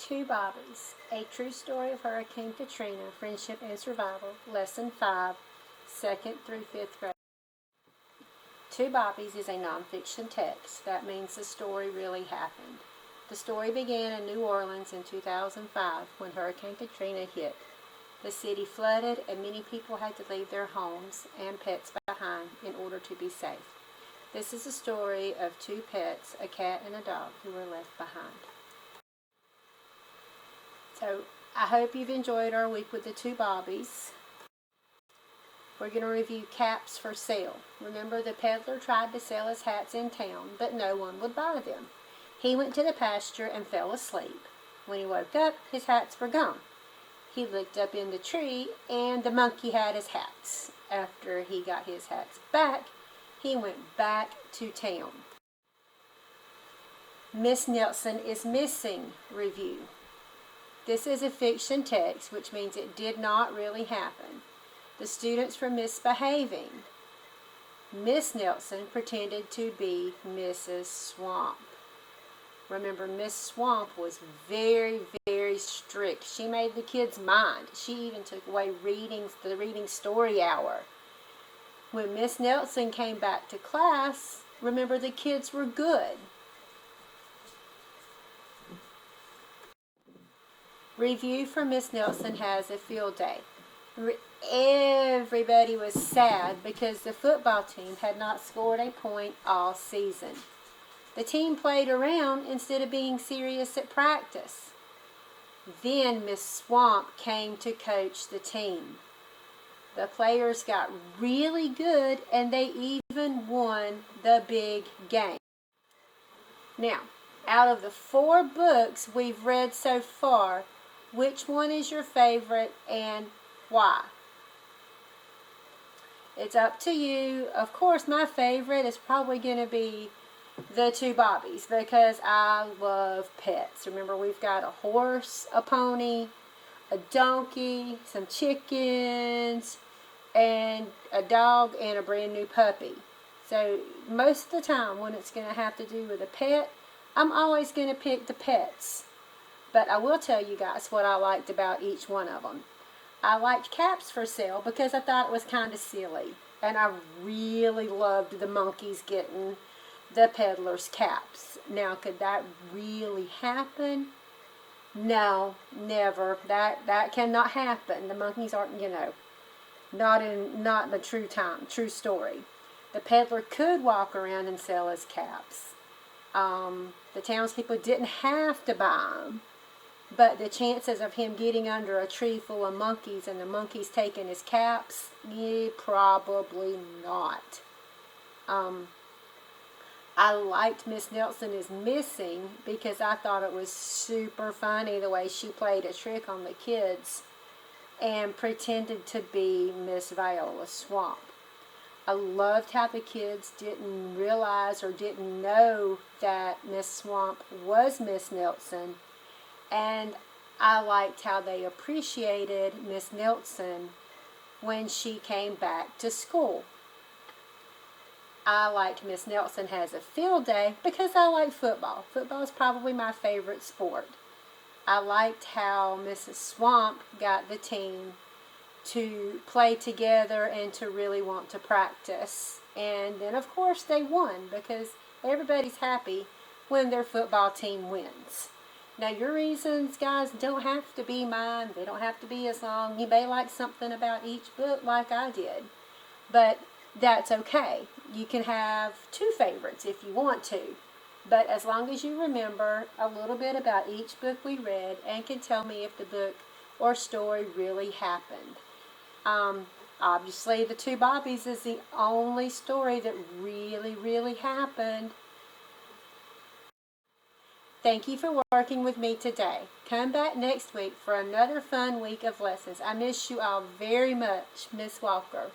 Two Bobbies, a true story of Hurricane Katrina, friendship and survival, lesson 5, 2nd through 5th grade. Two Bobbies is a nonfiction text. That means the story really happened. The story began in New Orleans in 2005 when Hurricane Katrina hit. The city flooded and many people had to leave their homes and pets behind in order to be safe. This is a story of two pets, a cat and a dog, who were left behind. So, I hope you've enjoyed our week with the two Bobbies. We're going to review caps for sale. Remember, the peddler tried to sell his hats in town, but no one would buy them. He went to the pasture and fell asleep. When he woke up, his hats were gone. He looked up in the tree, and the monkey had his hats. After he got his hats back, he went back to town. Miss Nelson is missing review. This is a fiction text, which means it did not really happen. The students were misbehaving. Miss Nelson pretended to be Mrs. Swamp. Remember, Miss Swamp was very, very strict. She made the kids mind. She even took away the reading story hour. When Miss Nelson came back to class, remember, the kids were good. Review for Miss Nelson has a field day. Everybody was sad because the football team had not scored a point all season. The team played around instead of being serious at practice. Then Miss Swamp came to coach the team. The players got really good and they even won the big game. Now, out of the 4 books we've read so far, which one is your favorite and why? It's up to you. Of course, my favorite is probably going to be the two Bobbies because I love pets. Remember, we've got a horse, a pony, a donkey, some chickens, and a dog and a brand new puppy. So most of the time when it's going to have to do with a pet, I'm always going to pick the pets. But I will tell you guys what I liked about each one of them. I liked caps for sale because I thought it was kind of silly. And I really loved the monkeys getting the peddler's caps. Now, could that really happen? No, never. That cannot happen. The monkeys aren't, not in the true story. The peddler could walk around and sell his caps. The townspeople didn't have to buy them. But the chances of him getting under a tree full of monkeys and the monkeys taking his caps, probably not. I liked Miss Nelson is Missing because I thought it was super funny the way she played a trick on the kids and pretended to be Miss Viola Swamp. I loved how the kids didn't realize or didn't know that Miss Swamp was Miss Nelson. And I liked how they appreciated Miss Nelson when she came back to school. I liked Miss Nelson has a field day because I like football. Football is probably my favorite sport. I liked how Mrs. Swamp got the team to play together and to really want to practice. And then, of course, they won because everybody's happy when their football team wins. Now, your reasons, guys, don't have to be mine. They don't have to be as long. You may like something about each book like I did. But that's okay. You can have 2 favorites if you want to. But as long as you remember a little bit about each book we read and can tell me if the book or story really happened. Obviously, the two Bobbies is the only story that really, really happened. Thank you for working with me today. Come back next week for another fun week of lessons. I miss you all very much, Miss Walker.